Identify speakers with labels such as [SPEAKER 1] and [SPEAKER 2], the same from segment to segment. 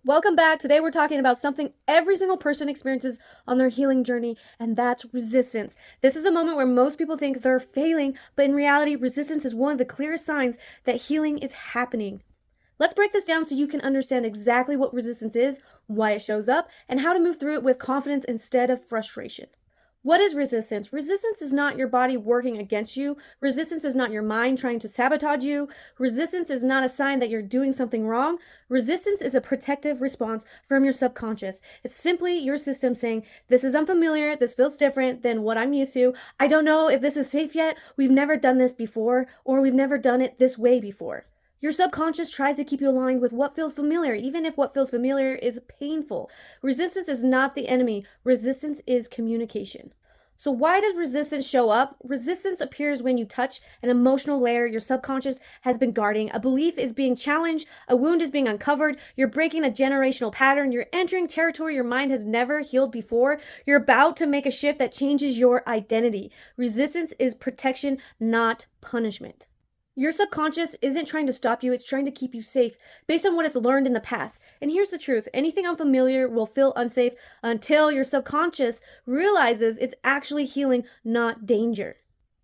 [SPEAKER 1] Welcome back. Today we're talking about something every single person experiences on their healing journey, and that's resistance. This is the moment where most people think they're failing, but in reality, resistance is one of the clearest signs that healing is happening. Let's break this down so you can understand exactly what resistance is, why it shows up, and how to move through it with confidence instead of frustration. What is resistance? Resistance is not your body working against you. Resistance is not your mind trying to sabotage you. Resistance is not a sign that you're doing something wrong. Resistance is a protective response from your subconscious. It's simply your system saying, this is unfamiliar, this feels different than what I'm used to. I don't know if this is safe yet. We've never done this before, or we've never done it this way before. Your subconscious tries to keep you aligned with what feels familiar, even if what feels familiar is painful. Resistance is not the enemy. Resistance is communication. So why does resistance show up? Resistance appears when you touch an emotional layer your subconscious has been guarding. A belief is being challenged, a wound is being uncovered, you're breaking a generational pattern, you're entering territory your mind has never healed before, you're about to make a shift that changes your identity. Resistance is protection, not punishment. Your subconscious isn't trying to stop you, it's trying to keep you safe based on what it's learned in the past. And here's the truth, anything unfamiliar will feel unsafe until your subconscious realizes it's actually healing, not danger.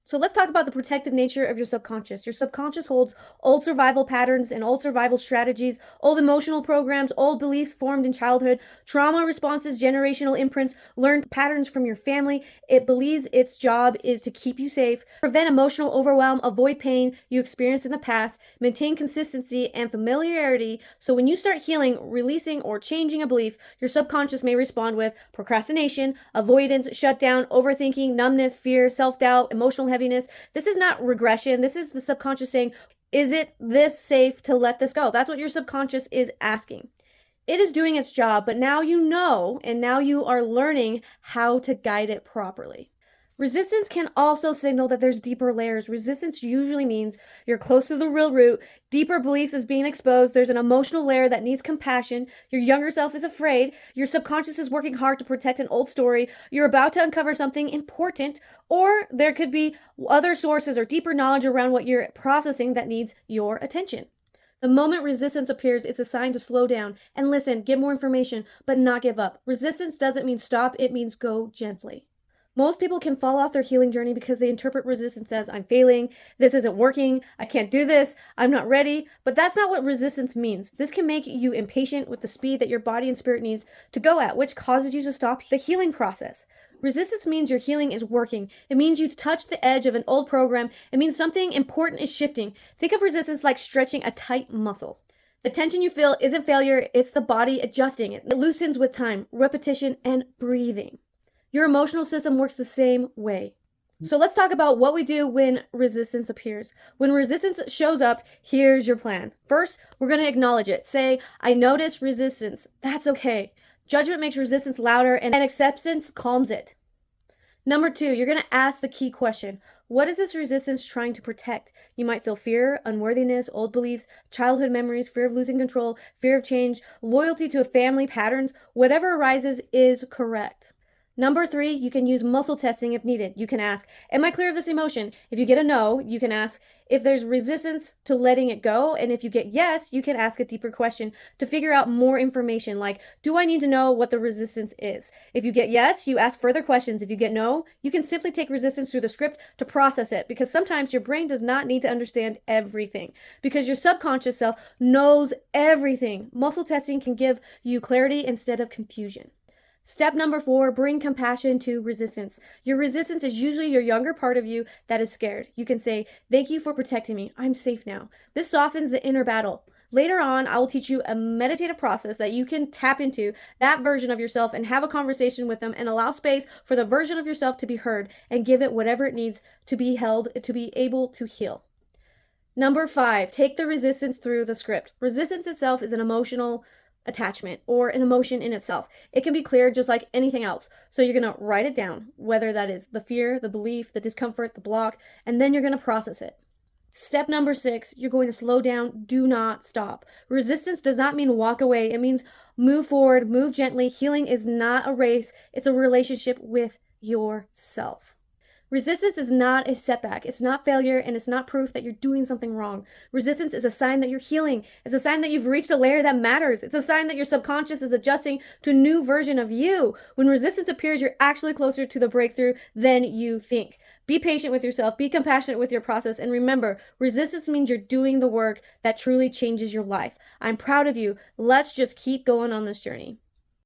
[SPEAKER 1] So let's talk about the protective nature of your subconscious. Your subconscious holds old survival patterns and old survival strategies, old emotional programs, old beliefs formed in childhood, trauma responses, generational imprints, learned patterns from your family. It believes its job is to keep you safe, prevent emotional overwhelm, avoid pain you experienced in the past, maintain consistency and familiarity. So when you start healing, releasing, or changing a belief, your subconscious may respond with procrastination, avoidance, shutdown, overthinking, numbness, fear, self-doubt, emotional heaviness. This is not regression. This is the subconscious saying, is it this safe to let this go? That's what your subconscious is asking. It is doing its job, but now you know, and now you are learning how to guide it properly. Resistance can also signal that there's deeper layers. Resistance usually means you're close to the real root, deeper beliefs is being exposed, there's an emotional layer that needs compassion, your younger self is afraid, your subconscious is working hard to protect an old story, you're about to uncover something important, or there could be other sources or deeper knowledge around what you're processing that needs your attention. The moment resistance appears, it's a sign to slow down and listen, get more information, but not give up. Resistance doesn't mean stop, it means go gently. Most people can fall off their healing journey because they interpret resistance as I'm failing, this isn't working, I can't do this, I'm not ready. But that's not what resistance means. This can make you impatient with the speed that your body and spirit needs to go at, which causes you to stop the healing process. Resistance means your healing is working. It means you touched the edge of an old program. It means something important is shifting. Think of resistance like stretching a tight muscle. The tension you feel isn't failure, it's the body adjusting. It loosens with time, repetition, and breathing. Your emotional system works the same way. So let's talk about what we do when resistance appears. When resistance shows up, here's your plan. First, we're going to acknowledge it. Say, I notice resistance. That's okay. Judgment makes resistance louder, and acceptance calms it. Number 2, you're going to ask the key question. What is this resistance trying to protect? You might feel fear, unworthiness, old beliefs, childhood memories, fear of losing control, fear of change, loyalty to a family, patterns. Whatever arises is correct. Number 3, you can use muscle testing if needed. You can ask, am I clear of this emotion? If you get a no, you can ask if there's resistance to letting it go. And if you get yes, you can ask a deeper question to figure out more information like, do I need to know what the resistance is? If you get yes, you ask further questions. If you get no, you can simply take resistance through the script to process it, because sometimes your brain does not need to understand everything because your subconscious self knows everything. Muscle testing can give you clarity instead of confusion. Step number 4, bring compassion to resistance. Your resistance is usually your younger part of you that is scared. You can say, thank you for protecting me. I'm safe now. This softens the inner battle. Later on, I will teach you a meditative process that you can tap into that version of yourself and have a conversation with them and allow space for the version of yourself to be heard and give it whatever it needs to be held to be able to heal. Number 5, take the resistance through the script. Resistance itself is an emotional attachment or an emotion in itself. It can be clear just like anything else. So you're going to write it down, whether that is the fear, the belief, the discomfort, the block, and then you're going to process it. Step number 6, you're going to slow down. Do not stop. Resistance does not mean walk away. It means move forward, move gently. Healing is not a race. It's a relationship with yourself. Resistance is not a setback. It's not failure, and it's not proof that you're doing something wrong. Resistance is a sign that you're healing. It's a sign that you've reached a layer that matters. It's a sign that your subconscious is adjusting to a new version of you. When resistance appears, you're actually closer to the breakthrough than you think. Be patient with yourself. Be compassionate with your process. And remember, resistance means you're doing the work that truly changes your life. I'm proud of you. Let's just keep going on this journey.